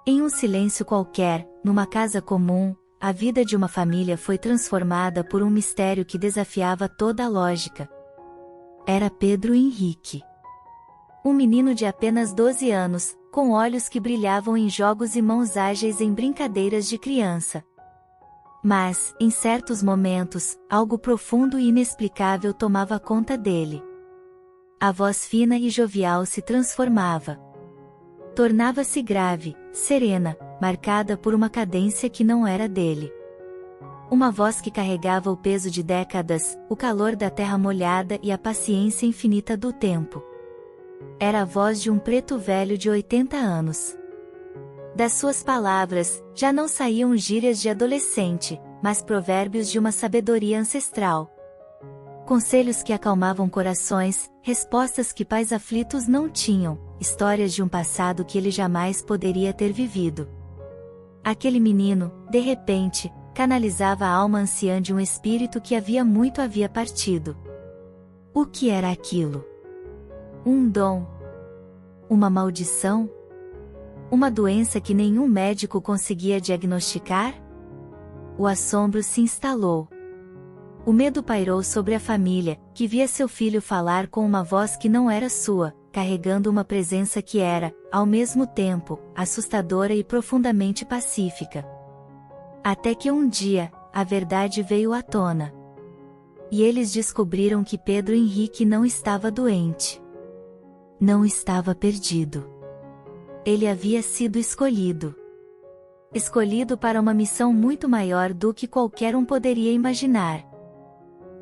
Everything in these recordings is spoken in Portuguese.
Em um silêncio qualquer, numa casa comum, a vida de uma família foi transformada por um mistério que desafiava toda a lógica. Era Pedro Henrique. Um menino de apenas 12 anos, com olhos que brilhavam em jogos e mãos ágeis em brincadeiras de criança. Mas, em certos momentos, algo profundo e inexplicável tomava conta dele. A voz fina e jovial se transformava. Tornava-se grave, serena, marcada por uma cadência que não era dele. Uma voz que carregava o peso de décadas, o calor da terra molhada e a paciência infinita do tempo. Era a voz de um preto velho de 80 anos. Das suas palavras, já não saíam gírias de adolescente, mas provérbios de uma sabedoria ancestral. Conselhos que acalmavam corações, respostas que pais aflitos não tinham, histórias de um passado que ele jamais poderia ter vivido. Aquele menino, de repente, canalizava a alma anciã de um espírito que havia partido. O que era aquilo? Um dom? Uma maldição? Uma doença que nenhum médico conseguia diagnosticar? O assombro se instalou. O medo pairou sobre a família, que via seu filho falar com uma voz que não era sua, carregando uma presença que era, ao mesmo tempo, assustadora e profundamente pacífica. Até que um dia, a verdade veio à tona. E eles descobriram que Pedro Henrique não estava doente. Não estava perdido. Ele havia sido escolhido. Escolhido para uma missão muito maior do que qualquer um poderia imaginar.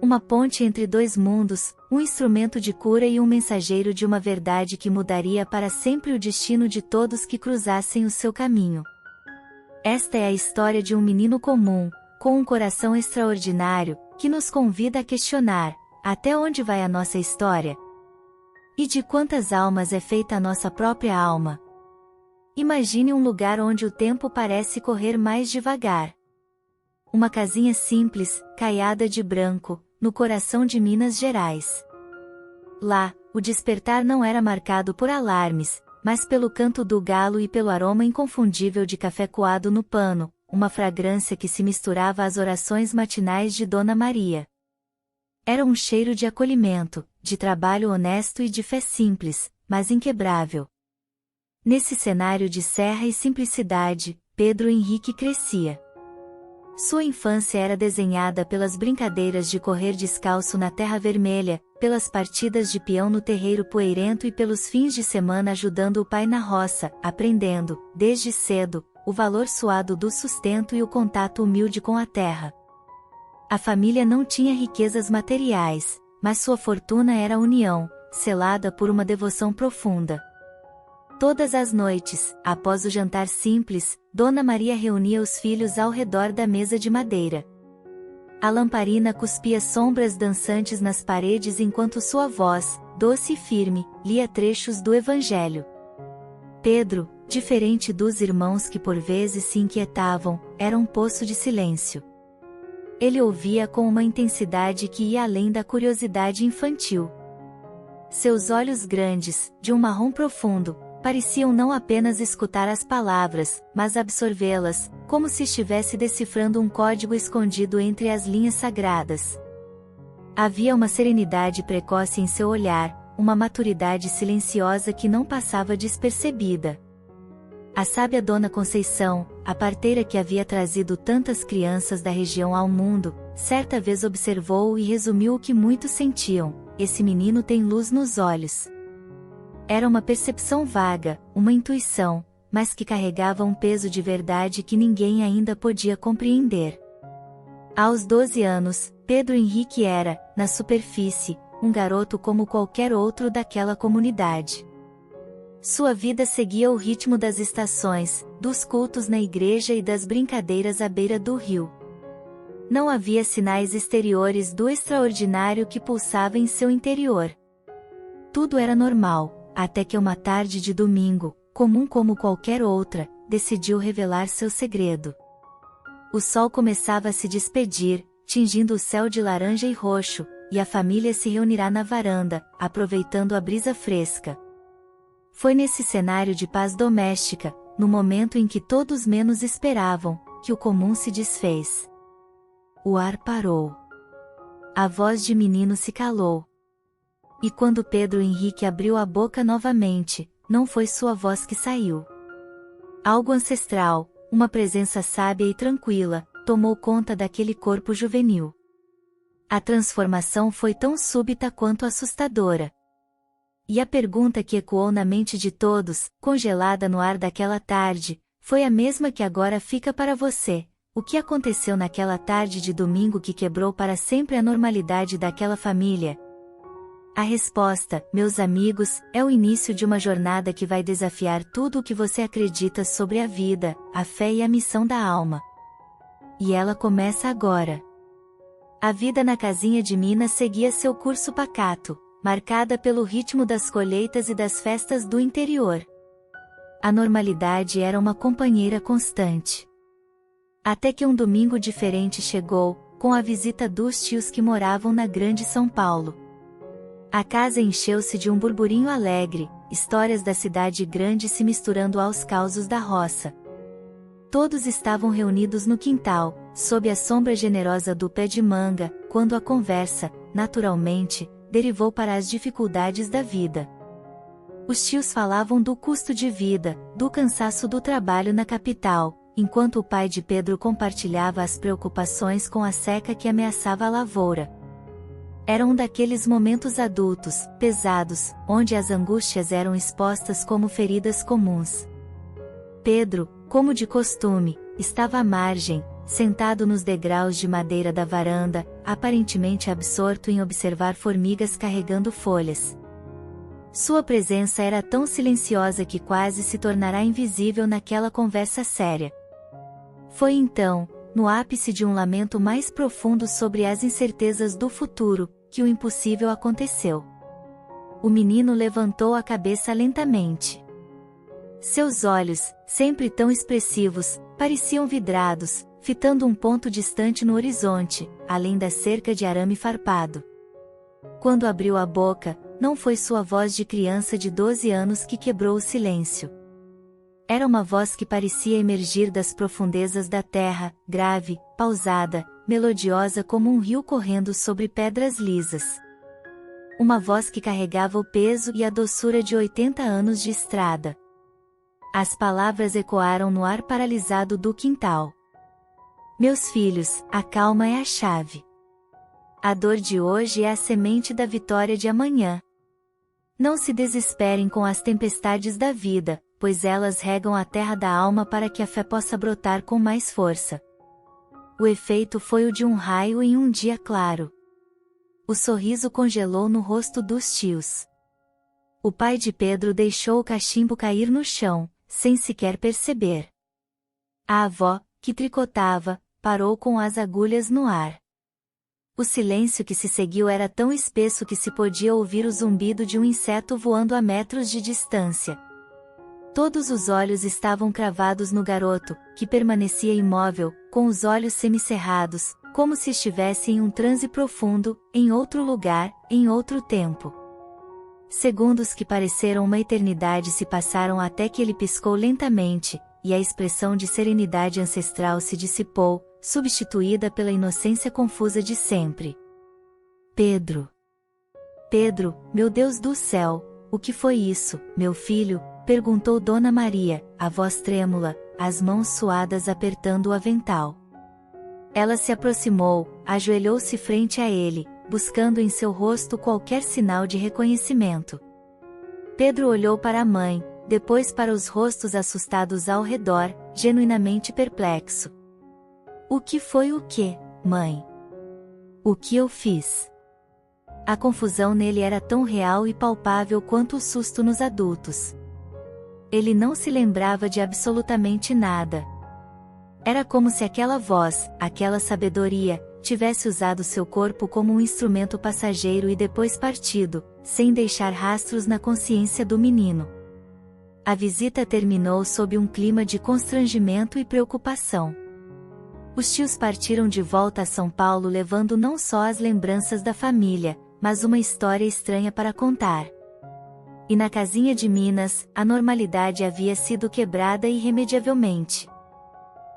Uma ponte entre dois mundos, um instrumento de cura e um mensageiro de uma verdade que mudaria para sempre o destino de todos que cruzassem o seu caminho. Esta é a história de um menino comum, com um coração extraordinário, que nos convida a questionar: até onde vai a nossa história? E de quantas almas é feita a nossa própria alma? Imagine um lugar onde o tempo parece correr mais devagar. Uma casinha simples, caiada de branco, no coração de Minas Gerais. Lá, o despertar não era marcado por alarmes, mas pelo canto do galo e pelo aroma inconfundível de café coado no pano, uma fragrância que se misturava às orações matinais de Dona Maria. Era um cheiro de acolhimento, de trabalho honesto e de fé simples, mas inquebrável. Nesse cenário de serra e simplicidade, Pedro Henrique crescia. Sua infância era desenhada pelas brincadeiras de correr descalço na terra vermelha, pelas partidas de peão no terreiro poeirento e pelos fins de semana ajudando o pai na roça, aprendendo, desde cedo, o valor suado do sustento e o contato humilde com a terra. A família não tinha riquezas materiais, mas sua fortuna era a união, selada por uma devoção profunda. Todas as noites, após o jantar simples, Dona Maria reunia os filhos ao redor da mesa de madeira. A lamparina cuspia sombras dançantes nas paredes enquanto sua voz, doce e firme, lia trechos do Evangelho. Pedro, diferente dos irmãos que por vezes se inquietavam, era um poço de silêncio. Ele ouvia com uma intensidade que ia além da curiosidade infantil. Seus olhos grandes, de um marrom profundo, pareciam não apenas escutar as palavras, mas absorvê-las, como se estivesse decifrando um código escondido entre as linhas sagradas. Havia uma serenidade precoce em seu olhar, uma maturidade silenciosa que não passava despercebida. A sábia Dona Conceição, a parteira que havia trazido tantas crianças da região ao mundo, certa vez observou e resumiu o que muitos sentiam: esse menino tem luz nos olhos. Era uma percepção vaga, uma intuição, mas que carregava um peso de verdade que ninguém ainda podia compreender. Aos 12 anos, Pedro Henrique era, na superfície, um garoto como qualquer outro daquela comunidade. Sua vida seguia o ritmo das estações, dos cultos na igreja e das brincadeiras à beira do rio. Não havia sinais exteriores do extraordinário que pulsava em seu interior. Tudo era normal, até que uma tarde de domingo, comum como qualquer outra, decidiu revelar seu segredo. O sol começava a se despedir, tingindo o céu de laranja e roxo, e a família se reunirá na varanda, aproveitando a brisa fresca. Foi nesse cenário de paz doméstica, no momento em que todos menos esperavam, que o comum se desfez. O ar parou. A voz de menino se calou. E quando Pedro Henrique abriu a boca novamente, não foi sua voz que saiu. Algo ancestral, uma presença sábia e tranquila, tomou conta daquele corpo juvenil. A transformação foi tão súbita quanto assustadora. E a pergunta que ecoou na mente de todos, congelada no ar daquela tarde, foi a mesma que agora fica para você: o que aconteceu naquela tarde de domingo que quebrou para sempre a normalidade daquela família? A resposta, meus amigos, é o início de uma jornada que vai desafiar tudo o que você acredita sobre a vida, a fé e a missão da alma. E ela começa agora. A vida na casinha de Minas seguia seu curso pacato, marcada pelo ritmo das colheitas e das festas do interior. A normalidade era uma companheira constante. Até que um domingo diferente chegou, com a visita dos tios que moravam na Grande São Paulo. A casa encheu-se de um burburinho alegre, histórias da cidade grande se misturando aos causos da roça. Todos estavam reunidos no quintal, sob a sombra generosa do pé de manga, quando a conversa, naturalmente, derivou para as dificuldades da vida. Os tios falavam do custo de vida, do cansaço do trabalho na capital, enquanto o pai de Pedro compartilhava as preocupações com a seca que ameaçava a lavoura. Era um daqueles momentos adultos, pesados, onde as angústias eram expostas como feridas comuns. Pedro, como de costume, estava à margem, sentado nos degraus de madeira da varanda, aparentemente absorto em observar formigas carregando folhas. Sua presença era tão silenciosa que quase se tornará invisível naquela conversa séria. Foi então, no ápice de um lamento mais profundo sobre as incertezas do futuro, que o impossível aconteceu. O menino levantou a cabeça lentamente. Seus olhos, sempre tão expressivos, pareciam vidrados, fitando um ponto distante no horizonte, além da cerca de arame farpado. Quando abriu a boca, não foi sua voz de criança de 12 anos que quebrou o silêncio. Era uma voz que parecia emergir das profundezas da terra, grave, pausada, melodiosa como um rio correndo sobre pedras lisas. Uma voz que carregava o peso e a doçura de 80 anos de estrada. As palavras ecoaram no ar paralisado do quintal. Meus filhos, a calma é a chave. A dor de hoje é a semente da vitória de amanhã. Não se desesperem com as tempestades da vida, pois elas regam a terra da alma para que a fé possa brotar com mais força. O efeito foi o de um raio em um dia claro. O sorriso congelou no rosto dos tios. O pai de Pedro deixou o cachimbo cair no chão, sem sequer perceber. A avó, que tricotava, parou com as agulhas no ar. O silêncio que se seguiu era tão espesso que se podia ouvir o zumbido de um inseto voando a metros de distância. Todos os olhos estavam cravados no garoto, que permanecia imóvel, com os olhos semicerrados, como se estivesse em um transe profundo, em outro lugar, em outro tempo. Segundos que pareceram uma eternidade se passaram até que ele piscou lentamente, e a expressão de serenidade ancestral se dissipou, substituída pela inocência confusa de sempre. Pedro! Pedro, meu Deus do céu, o que foi isso, meu filho? Perguntou Dona Maria, a voz trêmula, as mãos suadas apertando o avental. Ela se aproximou, ajoelhou-se frente a ele, buscando em seu rosto qualquer sinal de reconhecimento. Pedro olhou para a mãe, depois para os rostos assustados ao redor, genuinamente perplexo. O que foi o quê, mãe? O que eu fiz? A confusão nele era tão real e palpável quanto o susto nos adultos. Ele não se lembrava de absolutamente nada. Era como se aquela voz, aquela sabedoria, tivesse usado seu corpo como um instrumento passageiro e depois partido, sem deixar rastros na consciência do menino. A visita terminou sob um clima de constrangimento e preocupação. Os tios partiram de volta a São Paulo levando não só as lembranças da família, mas uma história estranha para contar. E na casinha de Minas, a normalidade havia sido quebrada irremediavelmente.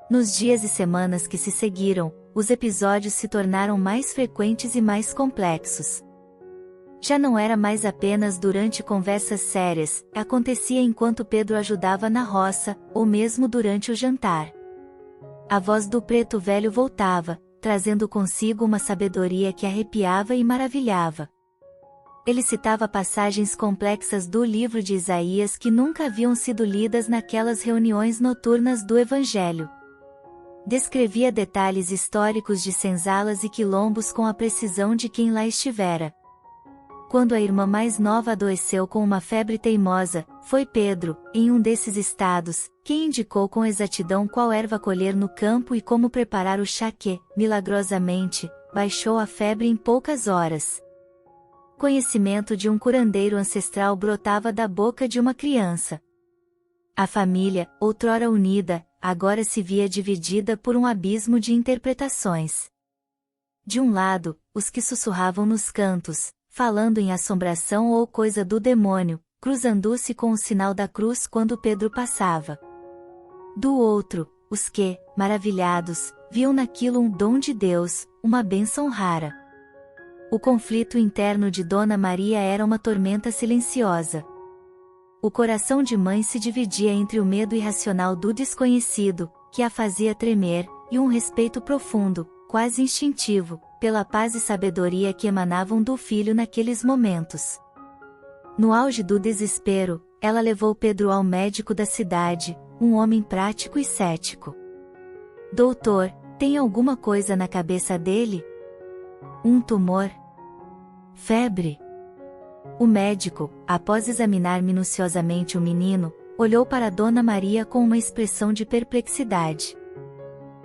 Nos dias e semanas que se seguiram, os episódios se tornaram mais frequentes e mais complexos. Já não era mais apenas durante conversas sérias, acontecia enquanto Pedro ajudava na roça, ou mesmo durante o jantar. A voz do preto velho voltava, trazendo consigo uma sabedoria que arrepiava e maravilhava. Ele citava passagens complexas do livro de Isaías que nunca haviam sido lidas naquelas reuniões noturnas do Evangelho. Descrevia detalhes históricos de senzalas e quilombos com a precisão de quem lá estivera. Quando a irmã mais nova adoeceu com uma febre teimosa, foi Pedro, em um desses estados, quem indicou com exatidão qual erva colher no campo e como preparar o chá que, milagrosamente, baixou a febre em poucas horas. Conhecimento de um curandeiro ancestral brotava da boca de uma criança. A família, outrora unida, agora se via dividida por um abismo de interpretações. De um lado, os que sussurravam nos cantos, falando em assombração ou coisa do demônio, cruzando-se com o sinal da cruz quando Pedro passava. Do outro, os que, maravilhados, viam naquilo um dom de Deus, uma bênção rara. O conflito interno de Dona Maria era uma tormenta silenciosa. O coração de mãe se dividia entre o medo irracional do desconhecido, que a fazia tremer, e um respeito profundo, quase instintivo, pela paz e sabedoria que emanavam do filho naqueles momentos. No auge do desespero, ela levou Pedro ao médico da cidade, um homem prático e cético. Doutor, tem alguma coisa na cabeça dele? Um tumor? Febre? O médico, após examinar minuciosamente o menino, olhou para Dona Maria com uma expressão de perplexidade.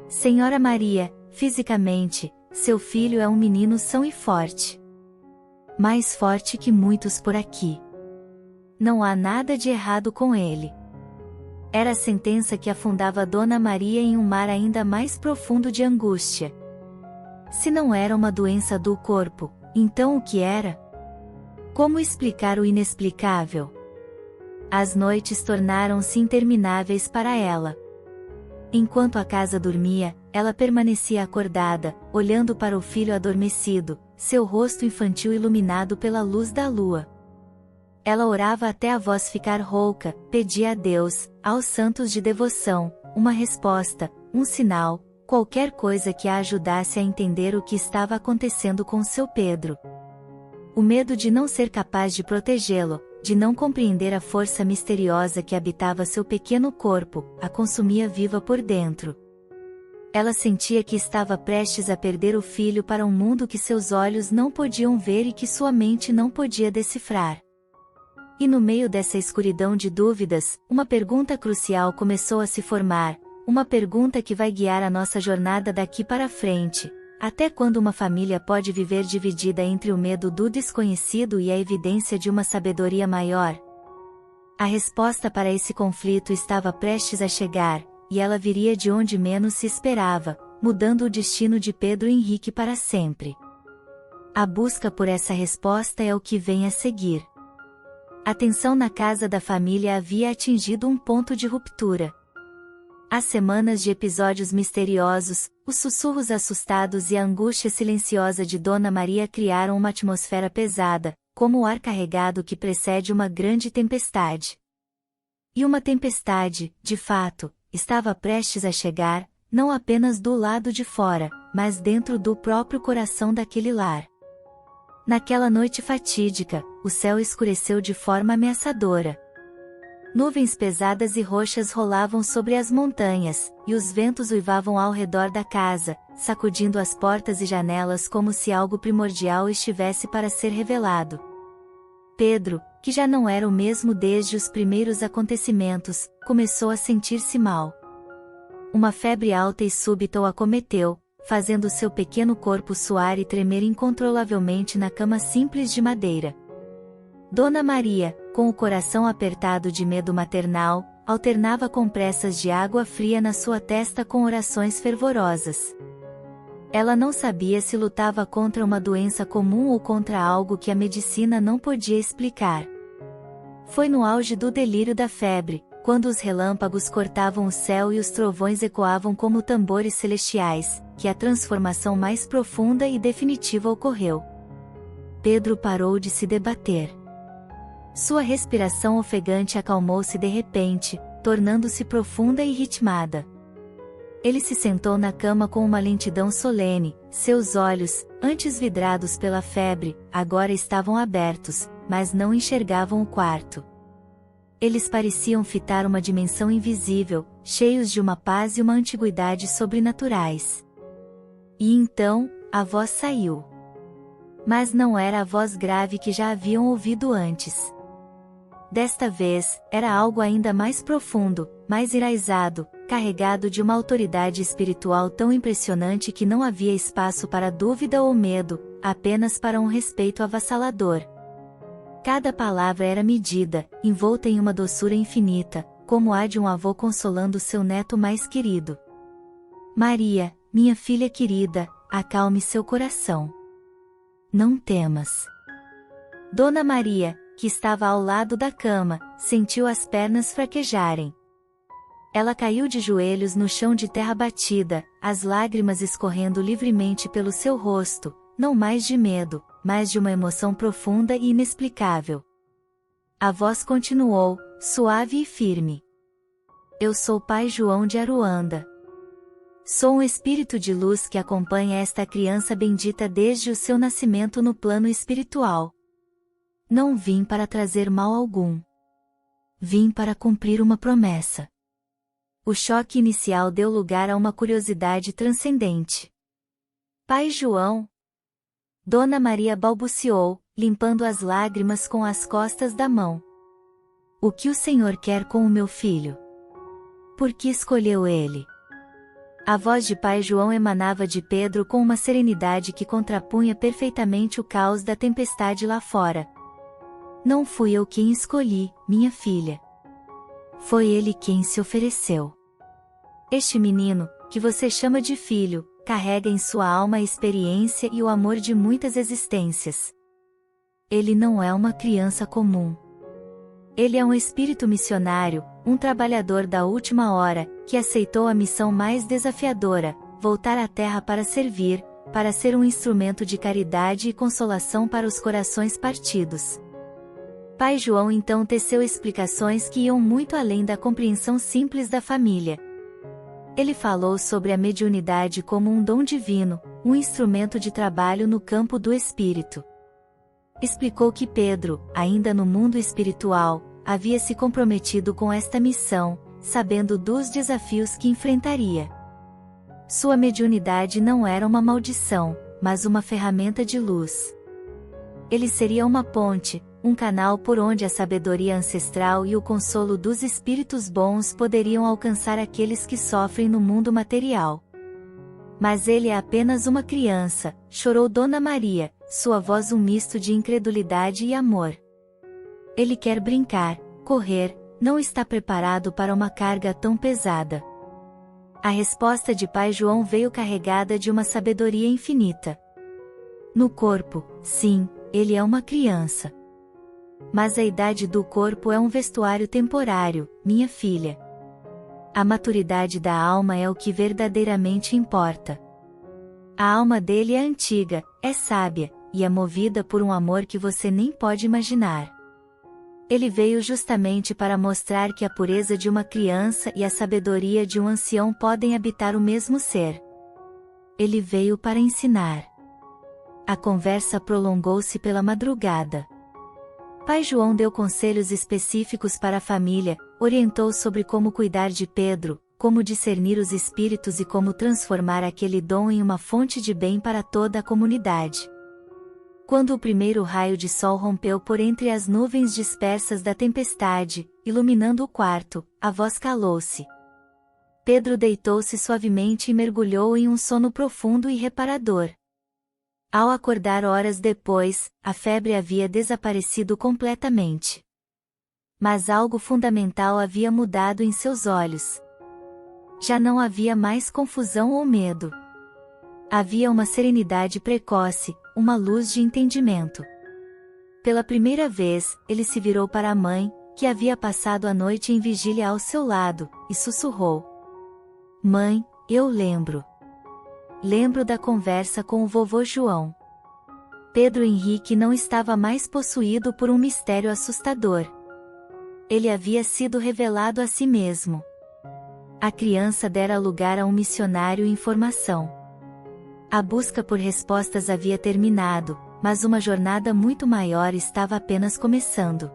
Senhora Maria, fisicamente, seu filho é um menino são e forte. Mais forte que muitos por aqui. Não há nada de errado com ele. Era a sentença que afundava Dona Maria em um mar ainda mais profundo de angústia. Se não era uma doença do corpo, então o que era? Como explicar o inexplicável? As noites tornaram-se intermináveis para ela. Enquanto a casa dormia, ela permanecia acordada, olhando para o filho adormecido, seu rosto infantil iluminado pela luz da lua. Ela orava até a voz ficar rouca, pedia a Deus, aos santos de devoção, uma resposta, um sinal, qualquer coisa que a ajudasse a entender o que estava acontecendo com seu Pedro. O medo de não ser capaz de protegê-lo, de não compreender a força misteriosa que habitava seu pequeno corpo, a consumia viva por dentro. Ela sentia que estava prestes a perder o filho para um mundo que seus olhos não podiam ver e que sua mente não podia decifrar. E no meio dessa escuridão de dúvidas, uma pergunta crucial começou a se formar, uma pergunta que vai guiar a nossa jornada daqui para frente. Até quando uma família pode viver dividida entre o medo do desconhecido e a evidência de uma sabedoria maior? A resposta para esse conflito estava prestes a chegar, e ela viria de onde menos se esperava, mudando o destino de Pedro Henrique para sempre. A busca por essa resposta é o que vem a seguir. A tensão na casa da família havia atingido um ponto de ruptura. As semanas de episódios misteriosos, os sussurros assustados e a angústia silenciosa de Dona Maria criaram uma atmosfera pesada, como o ar carregado que precede uma grande tempestade. E uma tempestade, de fato, estava prestes a chegar, não apenas do lado de fora, mas dentro do próprio coração daquele lar. Naquela noite fatídica, o céu escureceu de forma ameaçadora. Nuvens pesadas e roxas rolavam sobre as montanhas, e os ventos uivavam ao redor da casa, sacudindo as portas e janelas como se algo primordial estivesse para ser revelado. Pedro, que já não era o mesmo desde os primeiros acontecimentos, começou a sentir-se mal. Uma febre alta e súbita o acometeu, fazendo seu pequeno corpo suar e tremer incontrolavelmente na cama simples de madeira. Dona Maria, com o coração apertado de medo maternal, alternava compressas de água fria na sua testa com orações fervorosas. Ela não sabia se lutava contra uma doença comum ou contra algo que a medicina não podia explicar. Foi no auge do delírio da febre, quando os relâmpagos cortavam o céu e os trovões ecoavam como tambores celestiais, que a transformação mais profunda e definitiva ocorreu. Pedro parou de se debater. Sua respiração ofegante acalmou-se de repente, tornando-se profunda e ritmada. Ele se sentou na cama com uma lentidão solene, seus olhos, antes vidrados pela febre, agora estavam abertos, mas não enxergavam o quarto. Eles pareciam fitar uma dimensão invisível, cheios de uma paz e uma antiguidade sobrenaturais. E então, a voz saiu. Mas não era a voz grave que já haviam ouvido antes. Desta vez, era algo ainda mais profundo, mais enraizado, carregado de uma autoridade espiritual tão impressionante que não havia espaço para dúvida ou medo, apenas para um respeito avassalador. Cada palavra era medida, envolta em uma doçura infinita, como a de um avô consolando seu neto mais querido. Maria, minha filha querida, acalme seu coração. Não temas. Dona Maria, que estava ao lado da cama, sentiu as pernas fraquejarem. Ela caiu de joelhos no chão de terra batida, as lágrimas escorrendo livremente pelo seu rosto, não mais de medo, mas de uma emoção profunda e inexplicável. A voz continuou, suave e firme. Eu sou Pai João de Aruanda. Sou um espírito de luz que acompanha esta criança bendita desde o seu nascimento no plano espiritual. Não vim para trazer mal algum. Vim para cumprir uma promessa. O choque inicial deu lugar a uma curiosidade transcendente. Pai João? Dona Maria balbuciou, limpando as lágrimas com as costas da mão. O que o Senhor quer com o meu filho? Por que escolheu ele? A voz de Pai João emanava de Pedro com uma serenidade que contrapunha perfeitamente o caos da tempestade lá fora. Não fui eu quem escolhi, minha filha. Foi ele quem se ofereceu. Este menino, que você chama de filho, carrega em sua alma a experiência e o amor de muitas existências. Ele não é uma criança comum. Ele é um espírito missionário, um trabalhador da última hora, que aceitou a missão mais desafiadora, voltar à Terra para servir, para ser um instrumento de caridade e consolação para os corações partidos. Pai João então teceu explicações que iam muito além da compreensão simples da família. Ele falou sobre a mediunidade como um dom divino, um instrumento de trabalho no campo do espírito. Explicou que Pedro, ainda no mundo espiritual, havia se comprometido com esta missão, sabendo dos desafios que enfrentaria. Sua mediunidade não era uma maldição, mas uma ferramenta de luz. Ele seria uma ponte, um canal por onde a sabedoria ancestral e o consolo dos espíritos bons poderiam alcançar aqueles que sofrem no mundo material. Mas ele é apenas uma criança, chorou Dona Maria, sua voz um misto de incredulidade e amor. Ele quer brincar, correr, não está preparado para uma carga tão pesada. A resposta de Pai João veio carregada de uma sabedoria infinita. No corpo, sim, ele é uma criança. Mas a idade do corpo é um vestuário temporário, minha filha. A maturidade da alma é o que verdadeiramente importa. A alma dele é antiga, é sábia, e é movida por um amor que você nem pode imaginar. Ele veio justamente para mostrar que a pureza de uma criança e a sabedoria de um ancião podem habitar o mesmo ser. Ele veio para ensinar. A conversa prolongou-se pela madrugada. Pai João deu conselhos específicos para a família, orientou sobre como cuidar de Pedro, como discernir os espíritos e como transformar aquele dom em uma fonte de bem para toda a comunidade. Quando o primeiro raio de sol rompeu por entre as nuvens dispersas da tempestade, iluminando o quarto, a voz calou-se. Pedro deitou-se suavemente e mergulhou em um sono profundo e reparador. Ao acordar horas depois, a febre havia desaparecido completamente. Mas algo fundamental havia mudado em seus olhos. Já não havia mais confusão ou medo. Havia uma serenidade precoce, uma luz de entendimento. Pela primeira vez, ele se virou para a mãe, que havia passado a noite em vigília ao seu lado, e sussurrou: "Mãe, eu lembro. Lembro da conversa com o vovô João." Pedro Henrique não estava mais possuído por um mistério assustador. Ele havia sido revelado a si mesmo. A criança dera lugar a um missionário em formação. A busca por respostas havia terminado, mas uma jornada muito maior estava apenas começando.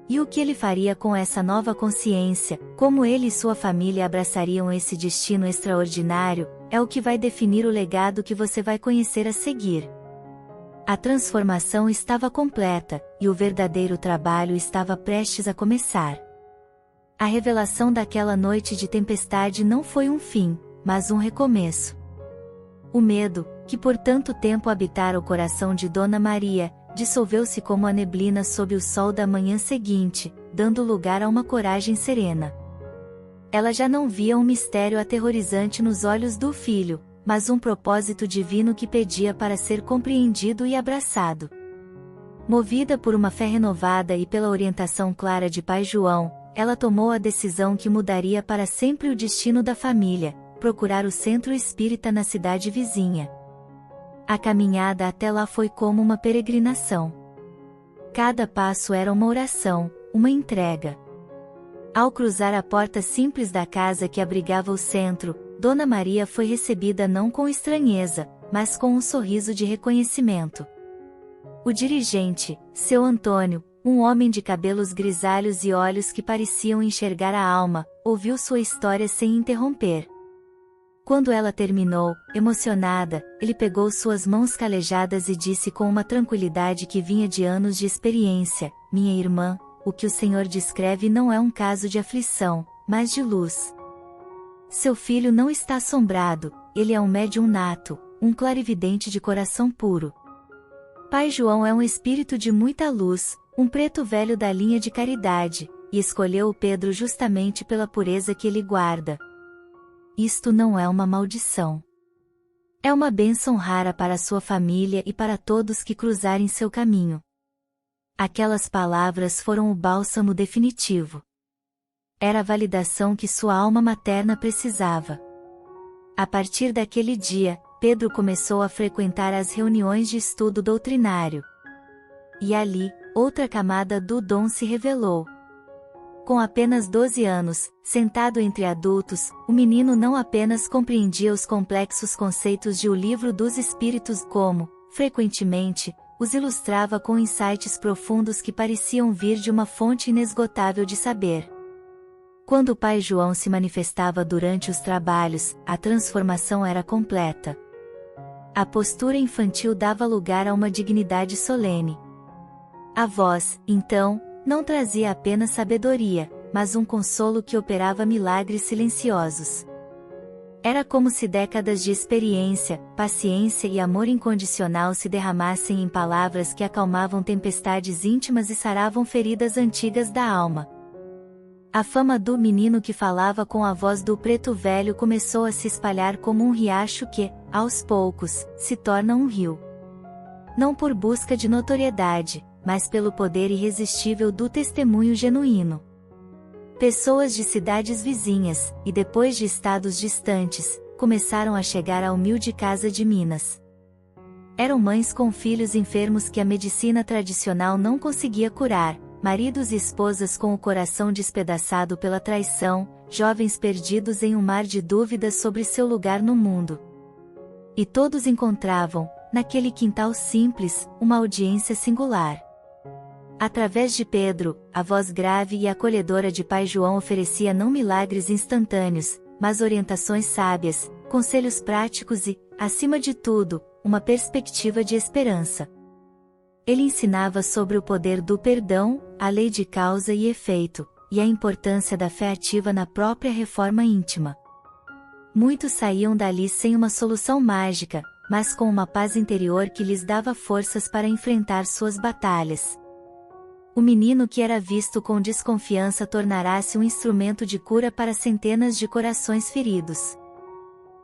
E o que ele faria com essa nova consciência, como ele e sua família abraçariam esse destino extraordinário, é o que vai definir o legado que você vai conhecer a seguir. A transformação estava completa, e o verdadeiro trabalho estava prestes a começar. A revelação daquela noite de tempestade não foi um fim, mas um recomeço. O medo, que por tanto tempo habitara o coração de Dona Maria, dissolveu-se como a neblina sob o sol da manhã seguinte, dando lugar a uma coragem serena. Ela já não via um mistério aterrorizante nos olhos do filho, mas um propósito divino que pedia para ser compreendido e abraçado. Movida por uma fé renovada e pela orientação clara de Pai João, ela tomou a decisão que mudaria para sempre o destino da família: procurar o centro espírita na cidade vizinha. A caminhada até lá foi como uma peregrinação. Cada passo era uma oração, uma entrega. Ao cruzar a porta simples da casa que abrigava o centro, Dona Maria foi recebida não com estranheza, mas com um sorriso de reconhecimento. O dirigente, seu Antônio, um homem de cabelos grisalhos e olhos que pareciam enxergar a alma, ouviu sua história sem interromper. Quando ela terminou, emocionada, ele pegou suas mãos calejadas e disse com uma tranquilidade que vinha de anos de experiência: "Minha irmã, o que o Senhor descreve não é um caso de aflição, mas de luz. Seu filho não está assombrado, ele é um médium nato, um clarividente de coração puro. Pai João é um espírito de muita luz, um preto velho da linha de caridade, e escolheu o Pedro justamente pela pureza que ele guarda. Isto não é uma maldição. É uma bênção rara para sua família e para todos que cruzarem seu caminho." Aquelas palavras foram o bálsamo definitivo. Era a validação que sua alma materna precisava. A partir daquele dia, Pedro começou a frequentar as reuniões de estudo doutrinário. E ali, outra camada do dom se revelou. Com apenas 12 anos, sentado entre adultos, o menino não apenas compreendia os complexos conceitos de O Livro dos Espíritos como, frequentemente, os ilustrava com insights profundos que pareciam vir de uma fonte inesgotável de saber. Quando o Pai João se manifestava durante os trabalhos, a transformação era completa. A postura infantil dava lugar a uma dignidade solene. A voz, então, não trazia apenas sabedoria, mas um consolo que operava milagres silenciosos. Era como se décadas de experiência, paciência e amor incondicional se derramassem em palavras que acalmavam tempestades íntimas e saravam feridas antigas da alma. A fama do menino que falava com a voz do preto velho começou a se espalhar como um riacho que, aos poucos, se torna um rio. Não por busca de notoriedade, mas pelo poder irresistível do testemunho genuíno. Pessoas de cidades vizinhas, e depois de estados distantes, começaram a chegar à humilde casa de Minas. Eram mães com filhos enfermos que a medicina tradicional não conseguia curar, maridos e esposas com o coração despedaçado pela traição, jovens perdidos em um mar de dúvidas sobre seu lugar no mundo. E todos encontravam, naquele quintal simples, uma audiência singular. Através de Pedro, a voz grave e acolhedora de Pai João oferecia não milagres instantâneos, mas orientações sábias, conselhos práticos e, acima de tudo, uma perspectiva de esperança. Ele ensinava sobre o poder do perdão, a lei de causa e efeito, e a importância da fé ativa na própria reforma íntima. Muitos saíam dali sem uma solução mágica, mas com uma paz interior que lhes dava forças para enfrentar suas batalhas. O menino que era visto com desconfiança tornará-se um instrumento de cura para centenas de corações feridos.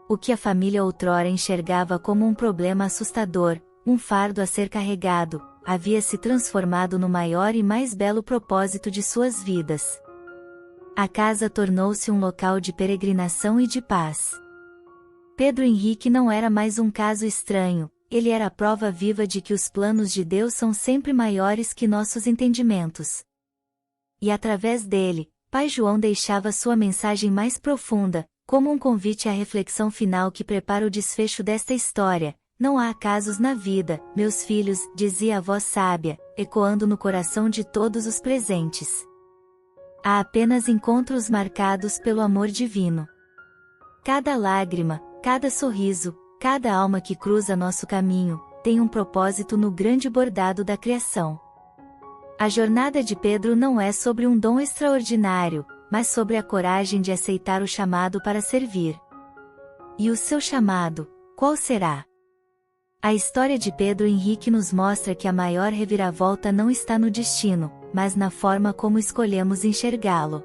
O que a família outrora enxergava como um problema assustador, um fardo a ser carregado, havia se transformado no maior e mais belo propósito de suas vidas. A casa tornou-se um local de peregrinação e de paz. Pedro Henrique não era mais um caso estranho, ele era a prova viva de que os planos de Deus são sempre maiores que nossos entendimentos. E através dele, Pai João deixava sua mensagem mais profunda, como um convite à reflexão final que prepara o desfecho desta história. Não há acasos na vida, meus filhos, dizia a voz sábia, ecoando no coração de todos os presentes. Há apenas encontros marcados pelo amor divino. Cada lágrima, cada sorriso, cada alma que cruza nosso caminho, tem um propósito no grande bordado da criação. A jornada de Pedro não é sobre um dom extraordinário, mas sobre a coragem de aceitar o chamado para servir. E o seu chamado, qual será? A história de Pedro Henrique nos mostra que a maior reviravolta não está no destino, mas na forma como escolhemos enxergá-lo.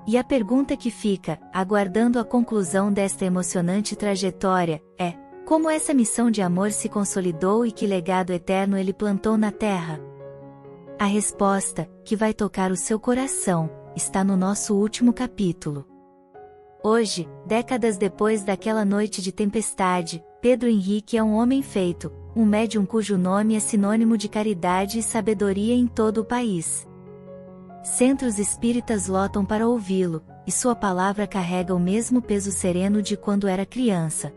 E a pergunta que fica, aguardando a conclusão desta emocionante trajetória, é: como essa missão de amor se consolidou e que legado eterno ele plantou na Terra? A resposta, que vai tocar o seu coração, está no nosso último capítulo. Hoje, décadas depois daquela noite de tempestade, Pedro Henrique é um homem feito, um médium cujo nome é sinônimo de caridade e sabedoria em todo o país. Centros espíritas lotam para ouvi-lo, e sua palavra carrega o mesmo peso sereno de quando era criança.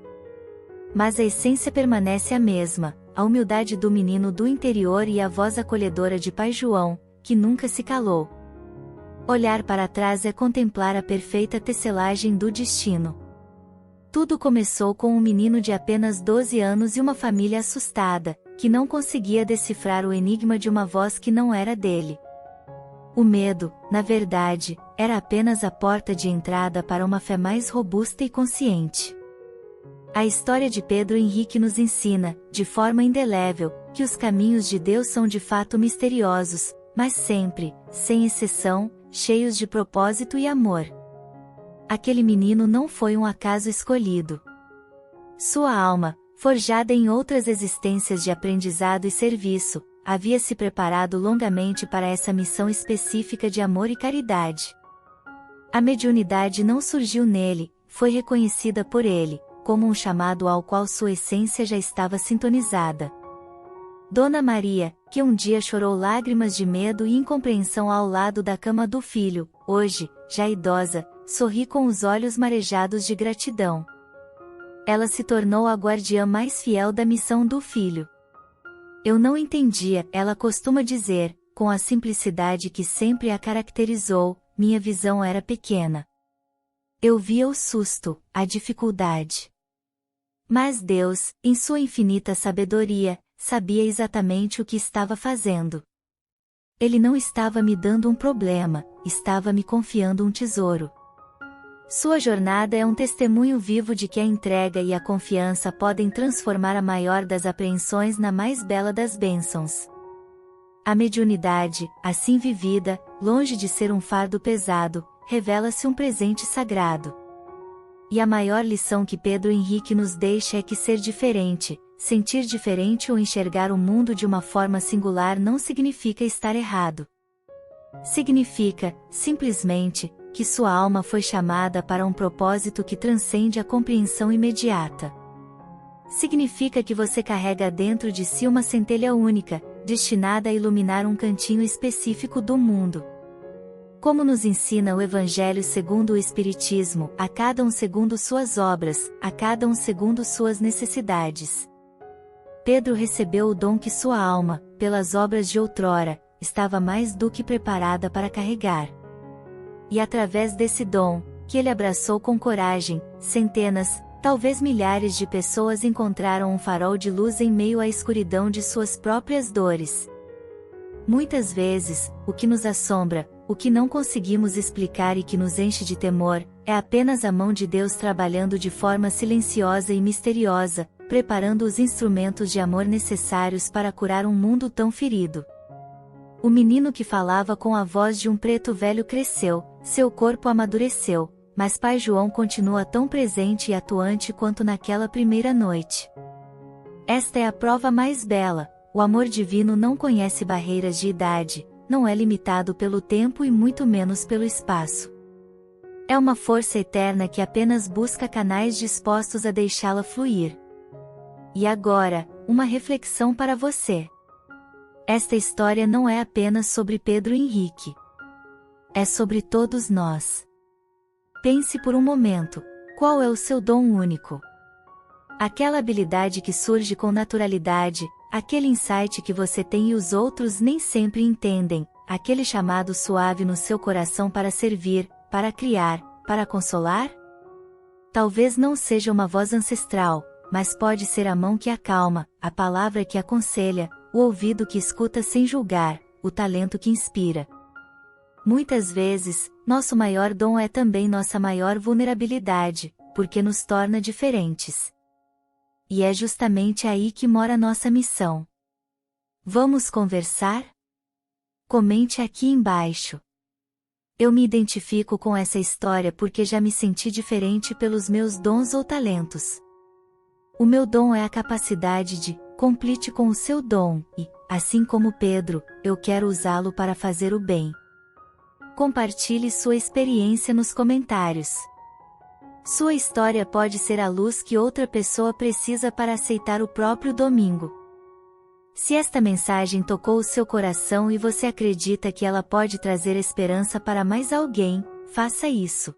Mas a essência permanece a mesma, a humildade do menino do interior e a voz acolhedora de Pai João, que nunca se calou. Olhar para trás é contemplar a perfeita tecelagem do destino. Tudo começou com um menino de apenas 12 anos e uma família assustada, que não conseguia decifrar o enigma de uma voz que não era dele. O medo, na verdade, era apenas a porta de entrada para uma fé mais robusta e consciente. A história de Pedro Henrique nos ensina, de forma indelével, que os caminhos de Deus são de fato misteriosos, mas sempre, sem exceção, cheios de propósito e amor. Aquele menino não foi um acaso escolhido. Sua alma, forjada em outras existências de aprendizado e serviço, havia se preparado longamente para essa missão específica de amor e caridade. A mediunidade não surgiu nele, foi reconhecida por ele, como um chamado ao qual sua essência já estava sintonizada. Dona Maria, que um dia chorou lágrimas de medo e incompreensão ao lado da cama do filho, hoje, já idosa, sorri com os olhos marejados de gratidão. Ela se tornou a guardiã mais fiel da missão do filho. Eu não entendia, ela costuma dizer, com a simplicidade que sempre a caracterizou, minha visão era pequena. Eu via o susto, a dificuldade. Mas Deus, em sua infinita sabedoria, sabia exatamente o que estava fazendo. Ele não estava me dando um problema, estava me confiando um tesouro. Sua jornada é um testemunho vivo de que a entrega e a confiança podem transformar a maior das apreensões na mais bela das bênçãos. A mediunidade, assim vivida, longe de ser um fardo pesado, revela-se um presente sagrado. E a maior lição que Pedro Henrique nos deixa é que ser diferente, sentir diferente ou enxergar o mundo de uma forma singular não significa estar errado. Significa, simplesmente, que sua alma foi chamada para um propósito que transcende a compreensão imediata. Significa que você carrega dentro de si uma centelha única, destinada a iluminar um cantinho específico do mundo. Como nos ensina o Evangelho segundo o Espiritismo, a cada um segundo suas obras, a cada um segundo suas necessidades. Pedro recebeu o dom que sua alma, pelas obras de outrora, estava mais do que preparada para carregar. E através desse dom, que ele abraçou com coragem, centenas, talvez milhares de pessoas encontraram um farol de luz em meio à escuridão de suas próprias dores. Muitas vezes, o que nos assombra, o que não conseguimos explicar e que nos enche de temor, é apenas a mão de Deus trabalhando de forma silenciosa e misteriosa, preparando os instrumentos de amor necessários para curar um mundo tão ferido. O menino que falava com a voz de um preto velho cresceu, seu corpo amadureceu, mas Pai João continua tão presente e atuante quanto naquela primeira noite. Esta é a prova mais bela, O amor divino não conhece barreiras de idade, não é limitado pelo tempo e muito menos pelo espaço. É uma força eterna que apenas busca canais dispostos a deixá-la fluir. E agora, uma reflexão para você. Esta história não é apenas sobre Pedro Henrique. É sobre todos nós. Pense por um momento, qual é o seu dom único? Aquela habilidade que surge com naturalidade, aquele insight que você tem e os outros nem sempre entendem, aquele chamado suave no seu coração para servir, para criar, para consolar? Talvez não seja uma voz ancestral, mas pode ser a mão que acalma, a palavra que aconselha, o ouvido que escuta sem julgar, o talento que inspira. Muitas vezes, nosso maior dom é também nossa maior vulnerabilidade, porque nos torna diferentes. E é justamente aí que mora nossa missão. Vamos conversar? Comente aqui embaixo. Eu me identifico com essa história porque já me senti diferente pelos meus dons ou talentos. O meu dom é a capacidade de complete com o seu dom e, assim como Pedro, eu quero usá-lo para fazer o bem. Compartilhe sua experiência nos comentários. Sua história pode ser a luz que outra pessoa precisa para aceitar o próprio domingo. Se esta mensagem tocou o seu coração e você acredita que ela pode trazer esperança para mais alguém, faça isso.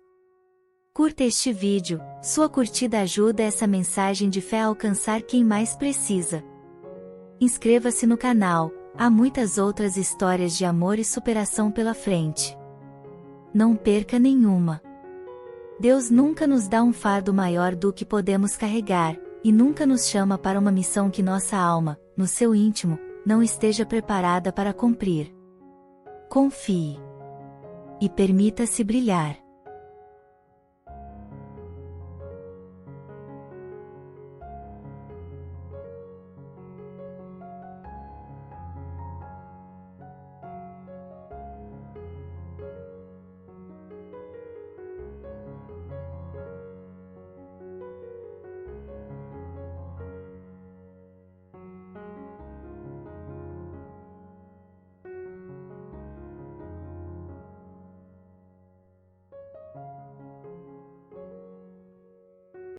Curta este vídeo, sua curtida ajuda essa mensagem de fé a alcançar quem mais precisa. Inscreva-se no canal, há muitas outras histórias de amor e superação pela frente. Não perca nenhuma. Deus nunca nos dá um fardo maior do que podemos carregar, e nunca nos chama para uma missão que nossa alma, no seu íntimo, não esteja preparada para cumprir. Confie. E permita-se brilhar.